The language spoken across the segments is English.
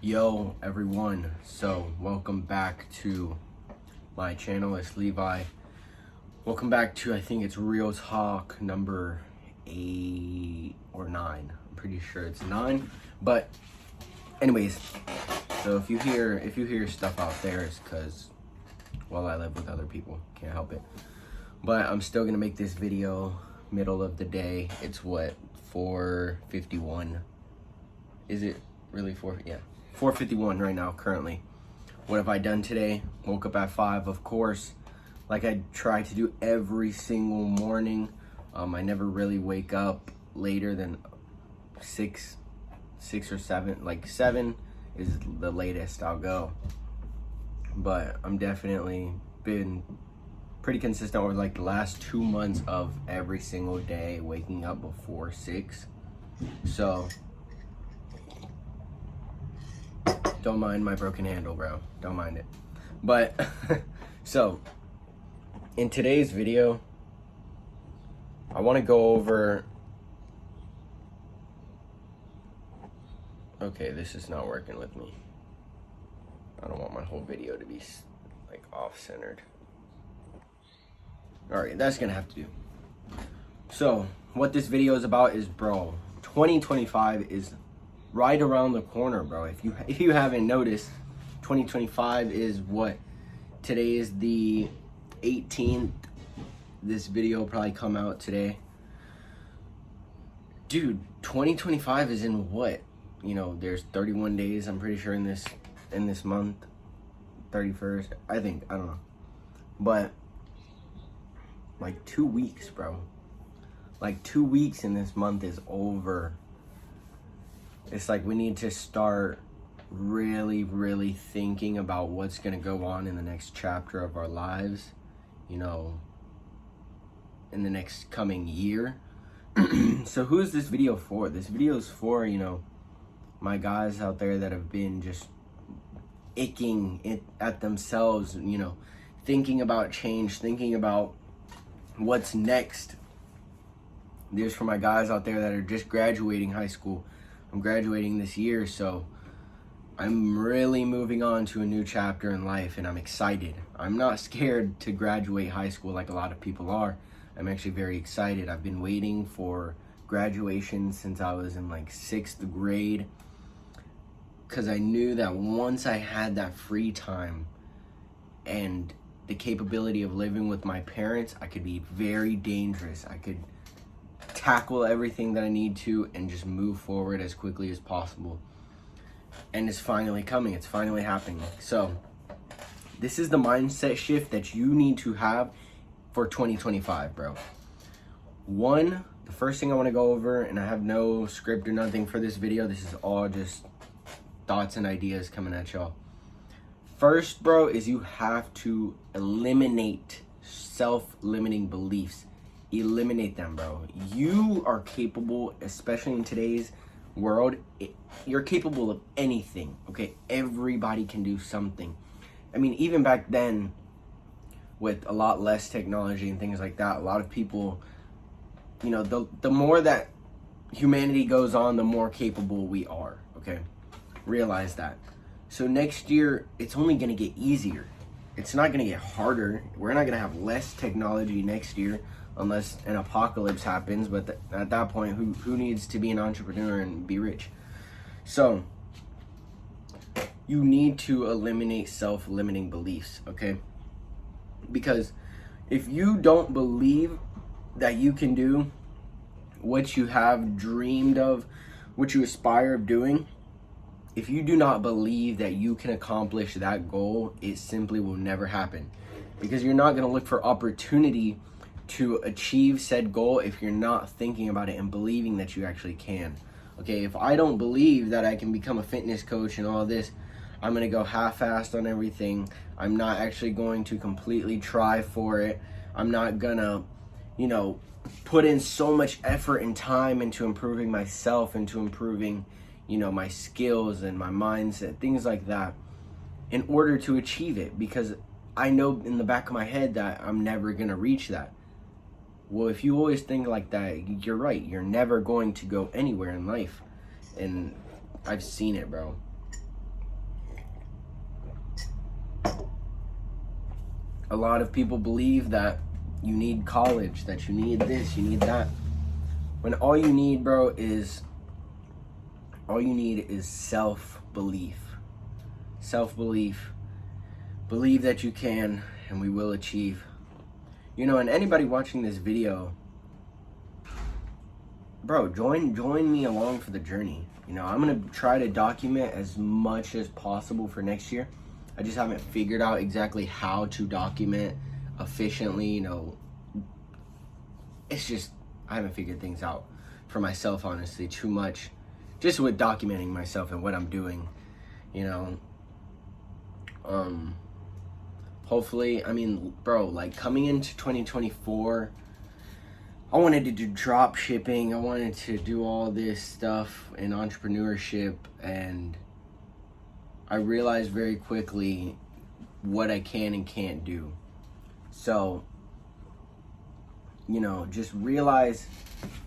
Yo everyone, so welcome back to my channel. It's Levi. Welcome back to, I think it's Real Talk number 8 or 9. I'm pretty sure it's 9. But anyways, so if you hear stuff out there, it's because, well, I live with other people, can't help it. But I'm still gonna make this video middle of the day. It's what, 4:51? Is it really 4? Yeah, 4:51 right now currently. What have I done today? Woke up at 5, of course, like I try to do every single morning. I never really wake up later than 6 or 7. Like 7 is the latest I'll go. But I'm definitely been pretty consistent over like the last 2 months of every single day waking up before 6. So don't mind my broken handle, bro. Don't mind it. But so in today's video, I want to go over. Okay, this is not working with me. I don't want my whole video to be like off-centered. All right, that's gonna have to do. So what this video is about is, bro, 2025 is right around the corner, bro. If you haven't noticed, 2025 is what? Today is the 18th. This video will probably come out today. Dude, 2025 is in what? You know, there's 31 days, I'm pretty sure, in this month. 31st, I think, I don't know. But like 2 weeks, bro. Like 2 weeks in this month is over. It's like we need to start really thinking about what's going to go on in the next chapter of our lives, you know, in the next coming year. So who is this video for? This video is for, you know, my guys out there that have been just icking it at themselves, you know, thinking about change, thinking about what's next. There's for my guys out there that are just graduating high school. I'm graduating this year, so I'm really moving on to a new chapter in life, and I'm excited. I'm not scared to graduate high school like a lot of people are. I'm actually very excited. I've been waiting for graduation since I was in like 6th grade, because I knew that once I had that free time and the capability of living with my parents, I could be very dangerous. I could tackle everything that I need to and just move forward as quickly as possible. And it's finally coming. It's finally happening. So this is the mindset shift that you need to have for 2025, bro. One, the first thing I want to go over, and I have no script or nothing for this video. This is all just thoughts and ideas coming at y'all. First, bro, is you have to eliminate self-limiting beliefs. Eliminate them, bro. You are capable, especially in today's world, you're capable of anything, okay? Everybody can do something. I mean, even back then, with a lot less technology and things like that, a lot of people, you know, the more that humanity goes on, the more capable we are, okay? Realize that. So next year, it's only gonna get easier. It's not gonna get harder. We're not gonna have less technology next year, unless an apocalypse happens, but at that point, who needs to be an entrepreneur and be rich? So you need to eliminate self-limiting beliefs, okay? Because if you don't believe that you can do what you have dreamed of, what you aspire of doing, if you do not believe that you can accomplish that goal, it simply will never happen. Because you're not gonna look for opportunity to achieve said goal if you're not thinking about it and believing that you actually can. Okay, if I don't believe that I can become a fitness coach and all this, I'm gonna go half-assed on everything. I'm not actually going to completely try for it. I'm not gonna, you know, put in so much effort and time into improving myself, into improving, you know, my skills and my mindset, things like that, in order to achieve it, because I know in the back of my head that I'm never gonna reach that. Well, if you always think like that, you're right. You're never going to go anywhere in life. And I've seen it, bro. A lot of people believe that you need college, that you need this, you need that. When all you need, bro, is self-belief. Self-belief. Believe that you can and we will achieve. You know, and anybody watching this video, bro, join me along for the journey. You know, I'm gonna try to document as much as possible for next year. I just haven't figured out exactly how to document efficiently. You know, it's just, I haven't figured things out for myself, honestly, too much. Just with documenting myself and what I'm doing, you know. Hopefully, I mean, bro, like coming into 2024, I wanted to do drop shipping. I wanted to do all this stuff in entrepreneurship, and I realized very quickly what I can and can't do. So, you know, just realize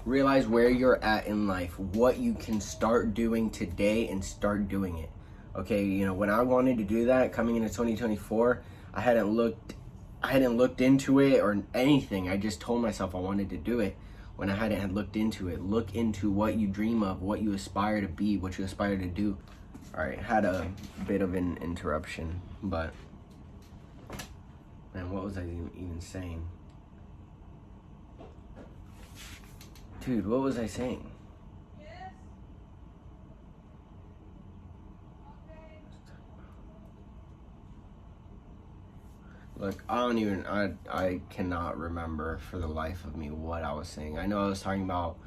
where you're at in life, what you can start doing today, and start doing it. Okay, you know, when I wanted to do that coming into 2024, I hadn't looked into it or anything. I just told myself I wanted to do it when I hadn't had looked into it. Look into what you dream of, what you aspire to be, what you aspire to do. All right, had a bit of an interruption, but man, what was I even saying? Dude, what was I saying? Look, I cannot remember for the life of me what I was saying. I know I was talking about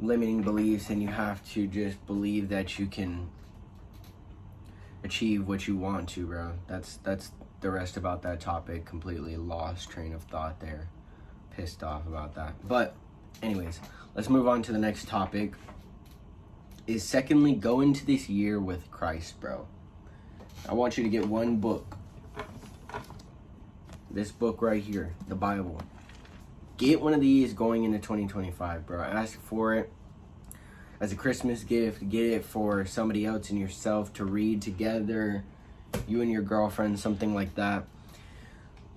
limiting beliefs, and you have to just believe that you can achieve what you want to, bro. That's the rest about that topic. Completely lost train of thought there. Pissed off about that. But anyways, let's move on to the next topic. Is secondly, go into this year with Christ, bro. I want you to get one book. This book right here, the Bible. Get one of these going into 2025, bro. Ask for it as a Christmas gift. Get it for somebody else and yourself to read together. You and your girlfriend, something like that.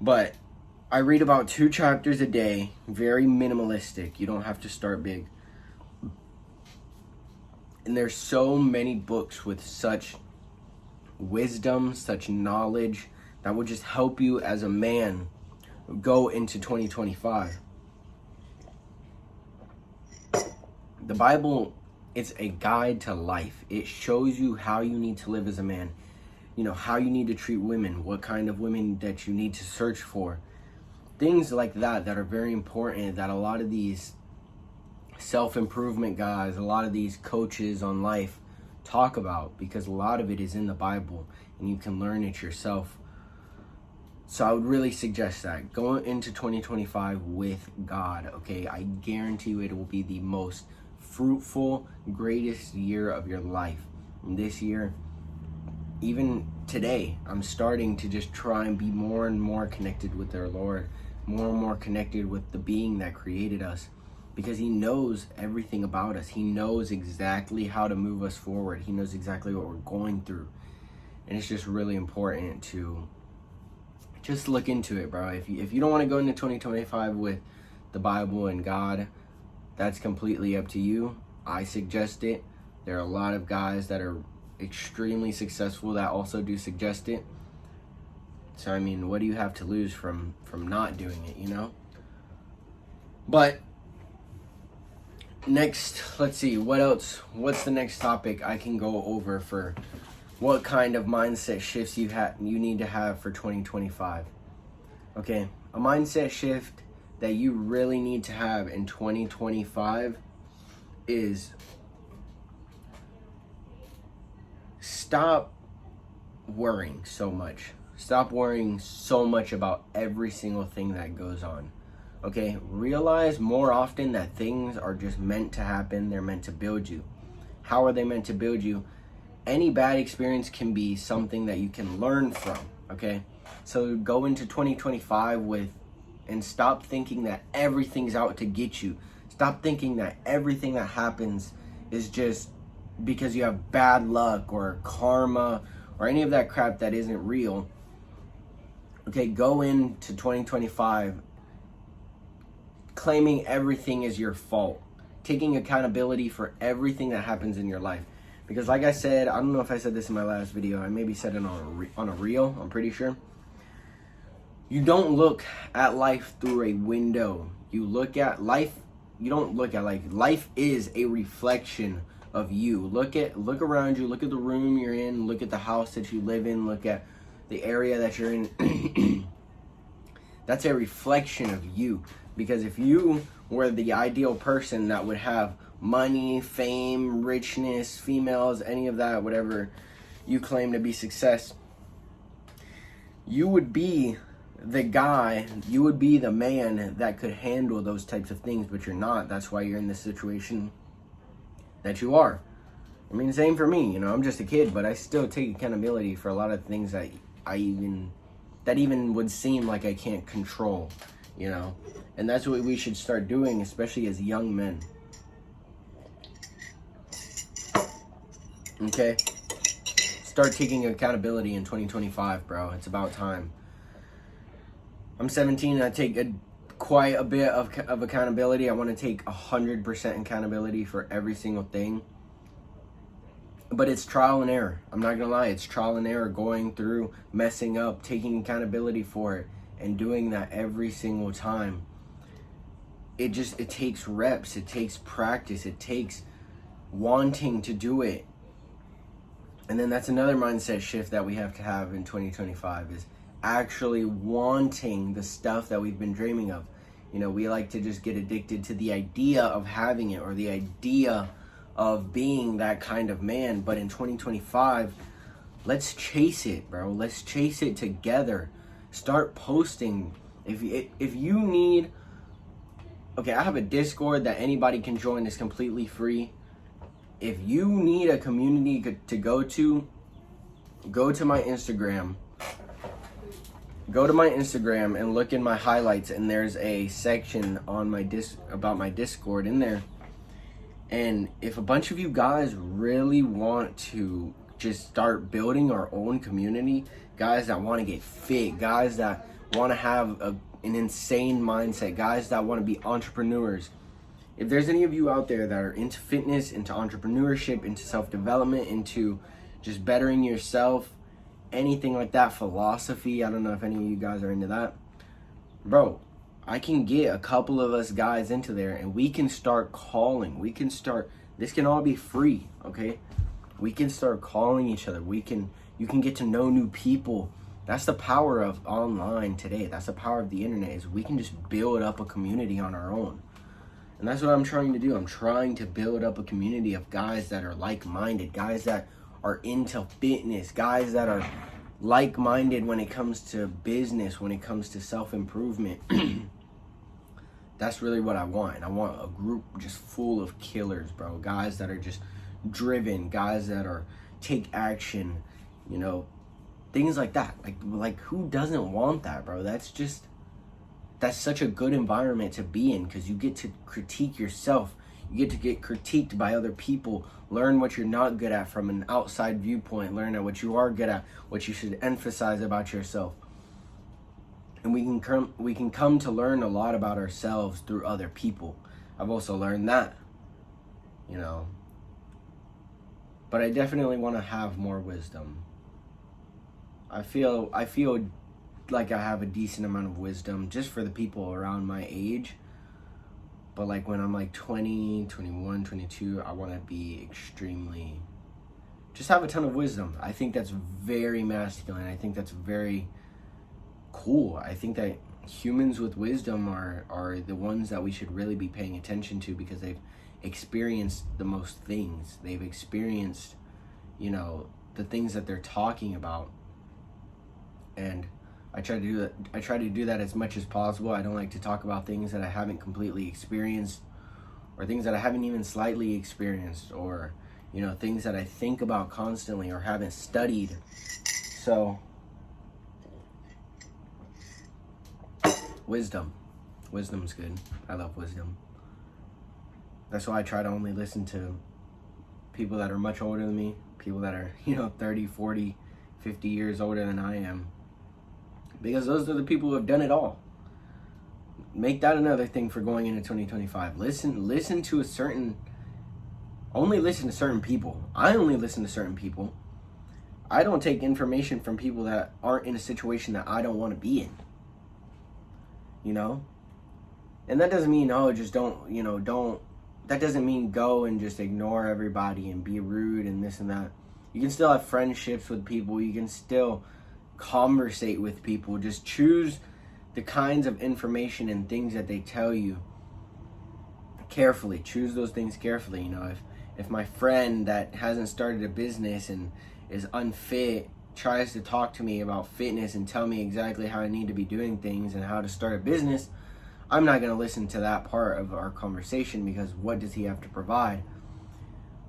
But I read about 2 chapters a day. Very minimalistic. You don't have to start big. And there's so many books with such wisdom, such knowledge, that will just help you as a man go into 2025. The Bible, it's a guide to life. It shows you how you need to live as a man. You know, how you need to treat women, what kind of women that you need to search for. Things like that are very important, that a lot of these self-improvement guys, a lot of these coaches on life talk about, because a lot of it is in the Bible and you can learn it yourself. So I would really suggest that. Go into 2025 with God, okay? I guarantee you it will be the most fruitful, greatest year of your life. And this year, even today, I'm starting to just try and be more and more connected with our Lord, more and more connected with the being that created us, because he knows everything about us. He knows exactly how to move us forward. He knows exactly what we're going through. And it's just really important to just look into it, bro. If you don't want to go into 2025 with the Bible and God, that's completely up to you. I suggest it. There are a lot of guys that are extremely successful that also do suggest it. So, I mean, what do you have to lose from not doing it, you know? But next, let's see, what else? What's the next topic I can go over for what kind of mindset shifts you need to have for 2025? Okay, a mindset shift that you really need to have in 2025 is stop worrying so much. Stop worrying so much about every single thing that goes on. Okay, realize more often that things are just meant to happen. They're meant to build you. How are they meant to build you? Any bad experience can be something that you can learn from, okay? So go into 2025 and stop thinking that everything's out to get you. Stop thinking that everything that happens is just because you have bad luck or karma or any of that crap that isn't real. Okay, go into 2025 claiming everything is your fault, taking accountability for everything that happens in your life. Because like I said, I don't know if I said this in my last video, I maybe said it on a reel, I'm pretty sure. You don't look at life through a window. You look at life, you don't look at life is a reflection of you. Look around you, look at the room you're in, look at the house that you live in, look at the area that you're in. That's a reflection of you. Because if you were the ideal person that would have money, fame, richness, females, any of that, whatever you claim to be success, you would be the guy, you would be the man that could handle those types of things, but you're not. That's why you're in the situation that you are. I mean, same for me, you know, I'm just a kid, but I still take accountability for a lot of things that even would seem like I can't control, you know. And that's what we should start doing, especially as young men. Okay? Start taking accountability in 2025, bro. It's about time. I'm 17 and I take quite a bit of accountability. I want to take 100% accountability for every single thing. But it's trial and error. I'm not gonna lie, it's trial and error, going through, messing up, taking accountability for it, and doing that every single time. It takes reps, it takes practice, it takes wanting to do it. And then that's another mindset shift that we have to have in 2025, is actually wanting the stuff that we've been dreaming of. You know, we like to just get addicted to the idea of having it, or the idea of being that kind of man. But in 2025, let's chase it, bro. Let's chase it together. Start posting. If you need, okay, I have a Discord that anybody can join. It's completely free. If you need a community to go to my Instagram. Go to my Instagram and look in my highlights, and there's a section on my about my Discord in there. And if a bunch of you guys really want to just start building our own community, guys that want to get fit, guys that want to have an insane mindset, guys that want to be entrepreneurs, if there's any of you out there that are into fitness, into entrepreneurship, into self-development, into just bettering yourself, anything like that, philosophy, I don't know if any of you guys are into that, bro, I can get a couple of us guys into there and we can start calling. This can all be free, okay? We can start calling each other. You can get to know new people. That's the power of online today. That's the power of the internet, is we can just build up a community on our own. And that's what I'm trying to do. I'm trying to build up a community of guys that are like-minded, guys that are into fitness, guys that are like-minded when it comes to business, when it comes to self-improvement. That's really what I want. I want a group just full of killers, bro. Guys that are just driven, guys that take action, you know, things like that. Like who doesn't want that, bro? That's such a good environment to be in, because you get to critique yourself. You get to get critiqued by other people, learn what you're not good at from an outside viewpoint, learn at what you are good at, what you should emphasize about yourself. And we can come to learn a lot about ourselves through other people. I've also learned that, you know. But I definitely want to have more wisdom. I feel like I have a decent amount of wisdom just for the people around my age. But like when I'm like 20, 21, 22, I want to be just have a ton of wisdom. I think that's very masculine. I think that's very cool. I think that humans with wisdom are the ones that we should really be paying attention to, because they've experienced the most things. They've experienced, you know, the things that they're talking about. And I try to do that as much as possible. I don't like to talk about things that I haven't completely experienced, or things that I haven't even slightly experienced, or, you know, things that I think about constantly or haven't studied. So wisdom's good. I love wisdom. That's why I try to only listen to people that are much older than me, people that are, you know, 30, 40, 50 years older than I am. because those are the people who have done it all. Make that another thing for going into 2025. Listen to only listen to certain people. I only listen to certain people. I don't take information from people that aren't in a situation that I don't want to be in. You know? And that doesn't mean, just that doesn't mean go and just ignore everybody and be rude and this and that. You can still have friendships with people. You can still conversate with people. Just choose the kinds of information and things that they tell you carefully. Choose those things carefully. You know, if my friend that hasn't started a business and is unfit tries to talk to me about fitness and tell me exactly how I need to be doing things and how to start a business, I'm not going to listen to that part of our conversation, because what does he have to provide?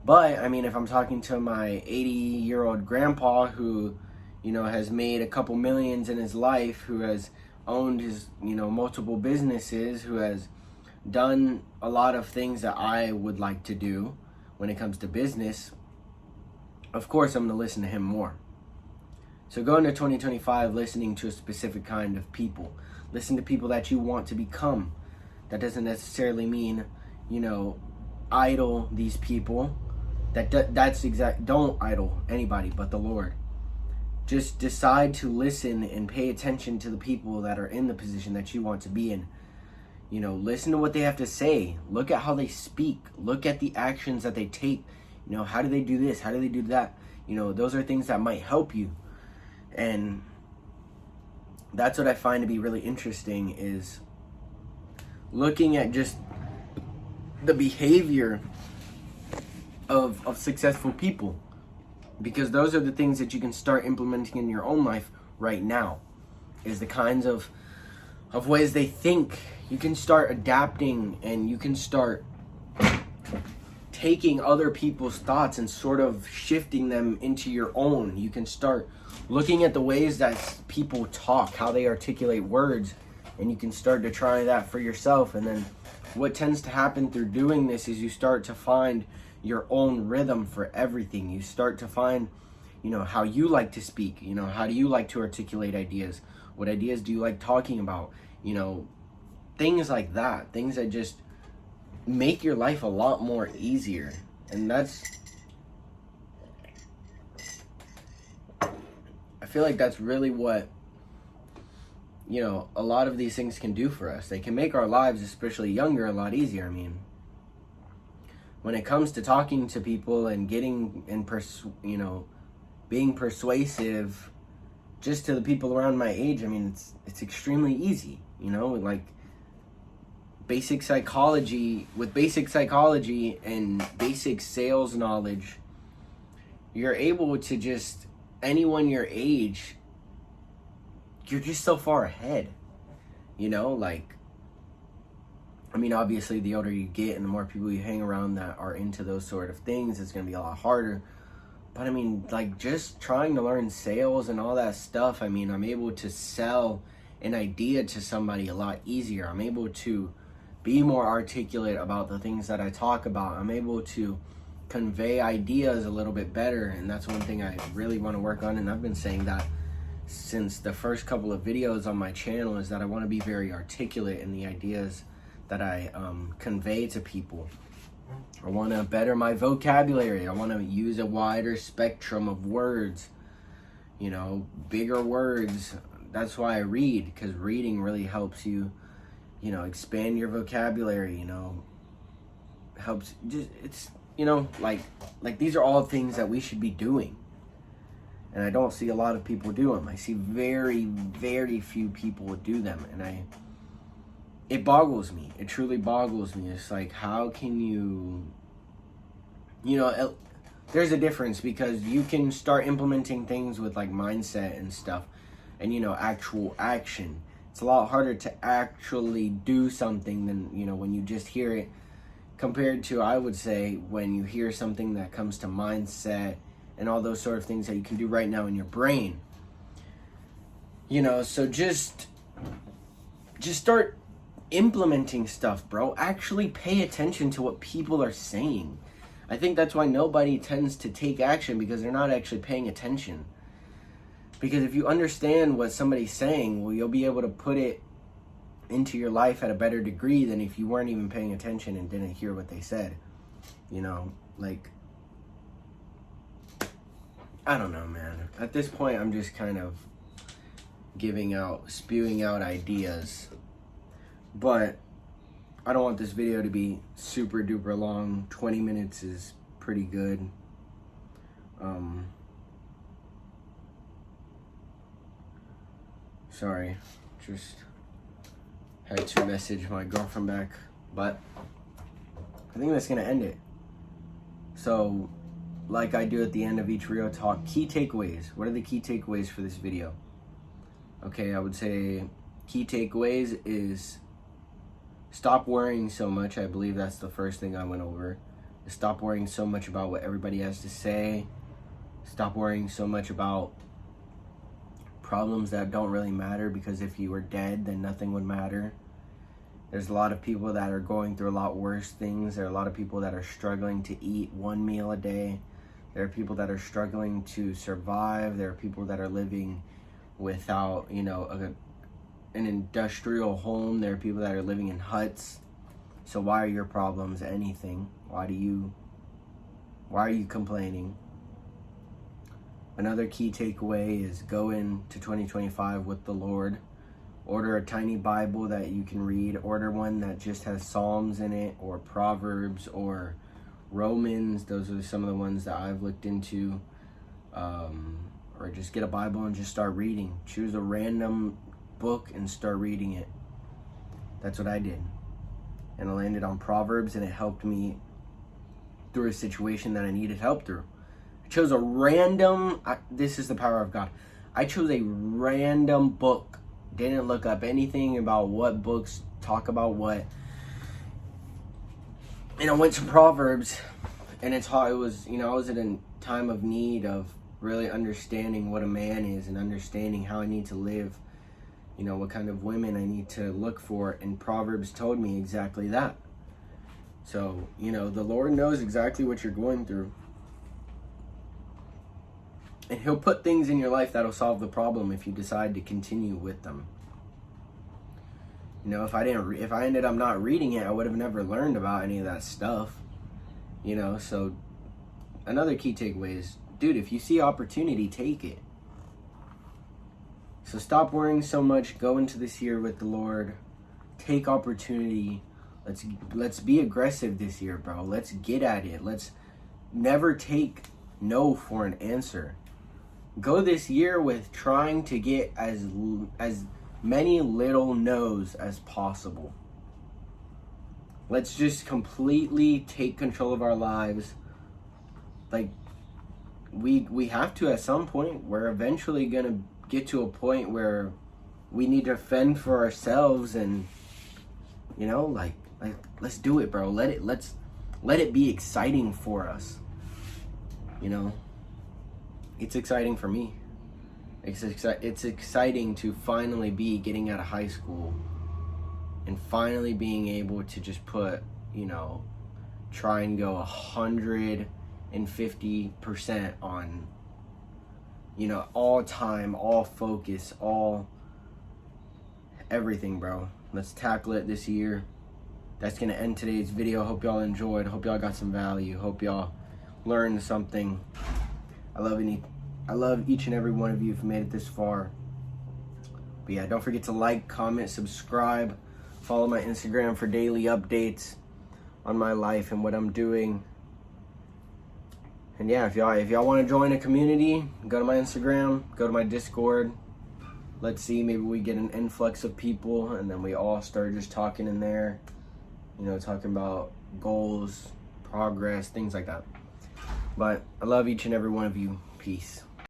But, I mean, if I'm talking to my 80-year-old grandpa who, has made a couple millions in his life, who has owned his, multiple businesses, who has done a lot of things that I would like to do when it comes to business, of course I'm going to listen to him more. So go into 2025 listening to a specific kind of people. Listen to people that you want to become. That doesn't necessarily mean, idol these people. Don't idol anybody but the Lord. Just decide to listen and pay attention to the people that are in the position that you want to be in. Listen to what they have to say. Look at how they speak. Look at the actions that they take. How do they do this? How do they do that? Those are things that might help you. And that's what I find to be really interesting, is looking at just the behavior of successful people. Because those are the things that you can start implementing in your own life right now, is the kinds of ways they think. You can start adapting, and you can start taking other people's thoughts and sort of shifting them into your own. You can start looking at the ways that people talk, how they articulate words, and you can start to try that for yourself. And then what tends to happen through doing this is you start to find your own rhythm for everything. You start to find, how you like to speak. How do you like to articulate ideas? What ideas do you like talking about? Things like that. Things that just make your life a lot more easier. And I feel like that's really what, a lot of these things can do for us. They can make our lives, especially younger, a lot easier. I mean, when it comes to talking to people and getting and being persuasive just to the people around my age, I mean, it's extremely easy, like basic psychology and basic sales knowledge. You're able to just, anyone your age, you're just so far ahead, obviously the older you get and the more people you hang around that are into those sort of things, it's going to be a lot harder. But just trying to learn sales and all that stuff, I'm able to sell an idea to somebody a lot easier. I'm able to be more articulate about the things that I talk about. I'm able to convey ideas a little bit better, and that's one thing I really want to work on. And I've been saying that since the first couple of videos on my channel, is that I want to be very articulate in the ideas that I convey to people. I want to better my vocabulary. I want to use a wider spectrum of words, bigger words. That's why I read, because reading really helps you, expand your vocabulary, helps just, it's, like these are all things that we should be doing. And I don't see a lot of people do them. I see very, very few people do them. And it boggles me. It truly boggles me. It's like, how can you, there's a difference, because you can start implementing things with like mindset and stuff and, actual action. It's a lot harder to actually do something than, when you just hear it, compared to, I would say, when you hear something that comes to mindset and all those sort of things that you can do right now in your brain. So just start implementing stuff, bro. Actually pay attention to what people are saying. I think that's why nobody tends to take action, because they're not actually paying attention. Because if you understand what somebody's saying, well, you'll be able to put it into your life at a better degree than if you weren't even paying attention and didn't hear what they said. You know, like, I don't know, man. At this point, I'm just kind of spewing out ideas. But I don't want this video to be super duper long. 20 minutes is pretty good. Sorry, just had to message my girlfriend back, but I think that's gonna end it. So, like I do at the end of each Real Talk, key takeaways. What are the key takeaways for this video? Okay, I would say key takeaways is stop worrying so much. I believe that's the first thing I went over. Stop worrying so much about what everybody has to say. Stop worrying so much about problems that don't really matter, because if you were dead, then nothing would matter. There's a lot of people that are going through a lot worse things. There are a lot of people that are struggling to eat one meal a day. There are people that are struggling to survive. There are people that are living without, you know, an industrial home. There are people that are living in huts. So why are your problems anything? Why are you complaining? Another key takeaway is go into 2025 with the Lord. Order a tiny Bible that you can read. Order one that just has Psalms in it, or Proverbs, or Romans. Those are some of the ones that I've looked into. Or just get a Bible and just start reading. Choose a random book and start reading it. That's what I did. And I landed on Proverbs, and it helped me through a situation that I needed help through. I chose a random, this is the power of God. I chose a random book. Didn't look up anything about what books talk about what. And I went to Proverbs, and it's how it was, you know, I was in a time of need of really understanding what a man is and understanding how I need to live, you know, what kind of women I need to look for. And Proverbs told me exactly that. So, you know, the Lord knows exactly what you're going through. And he'll put things in your life that'll solve the problem if you decide to continue with them. You know, if I ended up not reading it, I would have never learned about any of that stuff. You know, so another key takeaway is, dude, if you see opportunity, take it. So stop worrying so much. Go into this year with the Lord. Take opportunity. Let's be aggressive this year, bro. Let's get at it. Let's never take no for an answer. Go this year with trying to get as many little no's as possible. Let's just completely take control of our lives. Like, we have to at some point. We're eventually gonna get to a point where we need to fend for ourselves, and you know, like let's do it, bro. Let's let it be exciting for us. You know, it's exciting for me. It's exciting to finally be getting out of high school and finally being able to just put, you know, try and go 150% on, you know, all time, all focus, all everything, bro. Let's tackle it this year. That's gonna end today's video. Hope y'all enjoyed. Hope y'all got some value. Hope y'all learned something. I love each and every one of you who've made it this far. But yeah, don't forget to like, comment, subscribe, follow my Instagram for daily updates on my life and what I'm doing. And yeah, if y'all want to join a community, go to my Instagram, go to my Discord. Let's see, maybe we get an influx of people, and then we all start just talking in there. You know, talking about goals, progress, things like that. But I love each and every one of you. Peace.